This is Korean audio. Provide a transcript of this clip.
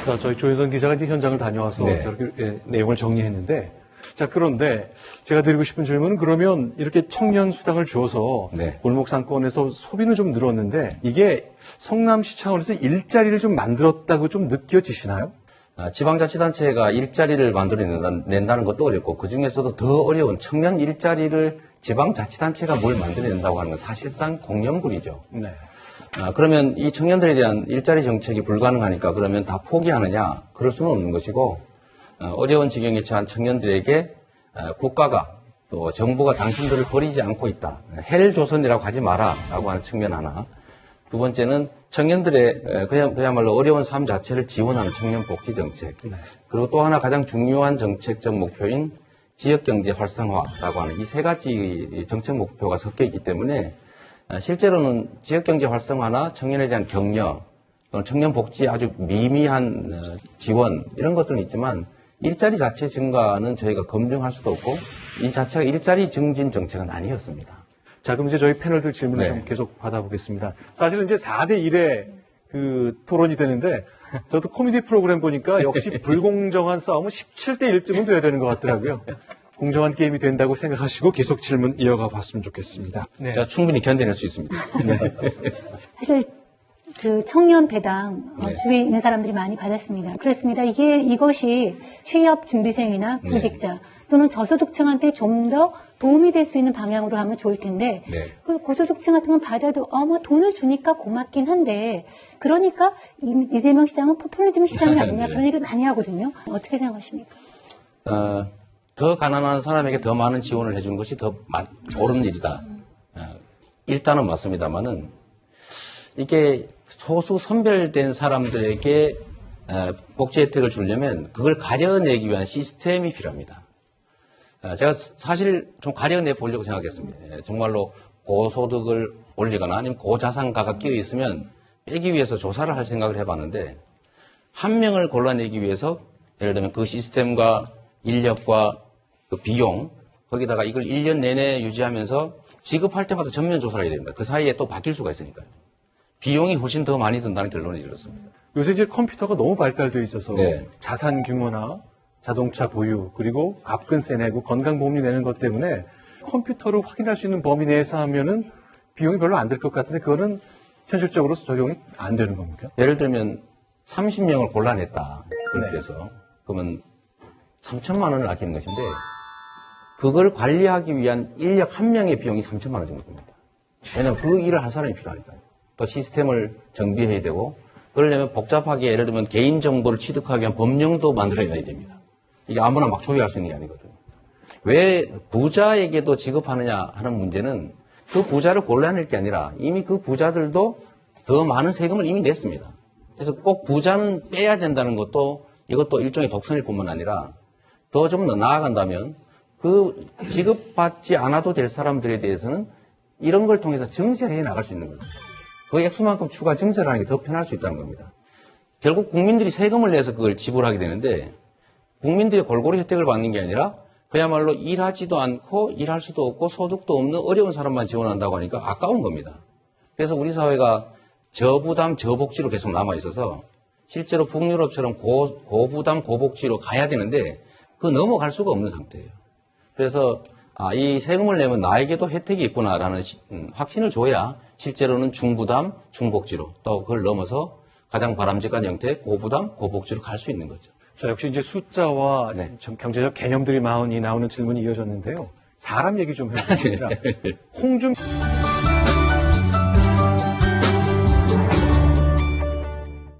자, 저희 조현선 기자가 이제 현장을 다녀와서 네. 저렇게 내용을 정리했는데, 자, 그런데 제가 드리고 싶은 질문은 그러면 이렇게 청년 수당을 주어서 네. 골목 상권에서 소비는 좀 늘었는데 이게 성남시 차원에서 일자리를 좀 만들었다고 좀 느껴지시나요? 지방자치단체가 일자리를 만들어낸다는 것도 어렵고 그중에서도 더 어려운 청년 일자리를 지방자치단체가 뭘 만들어낸다고 하는 건 사실상 공연불이죠. 네. 그러면 이 청년들에 대한 일자리 정책이 불가능하니까 그러면 다 포기하느냐? 그럴 수는 없는 것이고 어려운 지경에 처한 청년들에게 국가가 또 정부가 당신들을 버리지 않고 있다. 헬조선이라고 하지 마라라고 하는 측면 하나. 두 번째는 청년들의 그야말로 어려운 삶 자체를 지원하는 청년 복지 정책. 그리고 또 하나 가장 중요한 정책적 목표인 지역경제 활성화라고 하는 이 세 가지 정책 목표가 섞여 있기 때문에 실제로는 지역경제 활성화나 청년에 대한 격려 또는 청년 복지에 아주 미미한 지원 이런 것들은 있지만 일자리 자체 증가는 저희가 검증할 수도 없고 이 자체가 일자리 증진 정책은 아니었습니다. 자, 그럼 이제 저희 패널들 질문을 네. 좀 계속 받아보겠습니다. 사실은 이제 4대 1의 그 토론이 되는데 저도 코미디 프로그램 보니까 역시 불공정한 싸움은 17대 1쯤은 돼야 되는 것 같더라고요. 공정한 게임이 된다고 생각하시고 계속 질문 이어가 봤으면 좋겠습니다. 네. 제가 충분히 견뎌낼 수 있습니다. 네. 사실 그 청년 배당 네. 주위에 있는 사람들이 많이 받았습니다. 그렇습니다. 이것이 취업 준비생이나 구직자 또는 저소득층한테 좀 더 도움이 될 수 있는 방향으로 하면 좋을 텐데 네. 그 고소득층 같은 건 받아도 뭐 돈을 주니까 고맙긴 한데 그러니까 이재명 시장은 포퓰리즘 시장이 아니냐 네. 그런 얘기를 많이 하거든요. 어떻게 생각하십니까? 더 가난한 사람에게 더 많은 지원을 해주는 것이 더 옳은 일이다. 일단은 맞습니다만은 이게 소수 선별된 사람들에게 복지 혜택을 주려면 그걸 가려내기 위한 시스템이 필요합니다. 제가 사실 좀 가려내 보려고 생각했습니다. 정말로 고소득을 올리거나 아니면 고자산가가 끼어 있으면 빼기 위해서 조사를 할 생각을 해봤는데 한 명을 골라내기 위해서 예를 들면 그 시스템과 인력과 그 비용 거기다가 이걸 1년 내내 유지하면서 지급할 때마다 전면 조사를 해야 됩니다. 그 사이에 또 바뀔 수가 있으니까요. 비용이 훨씬 더 많이 든다는 결론이 이렇습니다. 요새 이제 컴퓨터가 너무 발달되어 있어서 네. 자산 규모나 자동차 보유 그리고 압근세 내고 건강보험료 내는 것 때문에 컴퓨터를 확인할 수 있는 범위 내에서 하면은 비용이 별로 안 들 것 같은데 그거는 현실적으로 적용이 안 되는 겁니까? 예를 들면 30명을 골라냈다. 그렇게 해서 그러면 3천만 원을 아끼는 것인데 그걸 관리하기 위한 인력 한 명의 비용이 3천만 원 정도 됩니다. 왜냐하면 그 일을 할 사람이 필요하니까요. 또 시스템을 정비해야 되고 그러려면 복잡하게 예를 들면 개인정보를 취득하기 위한 법령도 만들어야 됩니다. 이게 아무나 막 조회할 수 있는 게 아니거든요. 왜 부자에게도 지급하느냐 하는 문제는 그 부자를 골라낼 게 아니라 이미 그 부자들도 더 많은 세금을 이미 냈습니다. 그래서 꼭 부자는 빼야 된다는 것도 이것도 일종의 독선일 뿐만 아니라 더 좀 더 나아간다면 그 지급받지 않아도 될 사람들에 대해서는 이런 걸 통해서 증세해 나갈 수 있는 거죠. 그 액수만큼 추가 증세를 하는 게 더 편할 수 있다는 겁니다. 결국 국민들이 세금을 내서 그걸 지불하게 되는데 국민들이 골고루 혜택을 받는 게 아니라 그야말로 일하지도 않고 일할 수도 없고 소득도 없는 어려운 사람만 지원한다고 하니까 아까운 겁니다. 그래서 우리 사회가 저부담 저복지로 계속 남아 있어서 실제로 북유럽처럼 고부담 고복지로 가야 되는데 그 넘어갈 수가 없는 상태예요. 그래서 이 세금을 내면 나에게도 혜택이 있구나라는 확신을 줘야 실제로는 중부담 중복지로 또 그걸 넘어서 가장 바람직한 형태의 고부담 고복지로 갈 수 있는 거죠. 자, 역시 이제 숫자와 네. 경제적 개념들이 많이 나오는 질문이 이어졌는데요. 사람 얘기 좀 해보겠습니다. 홍준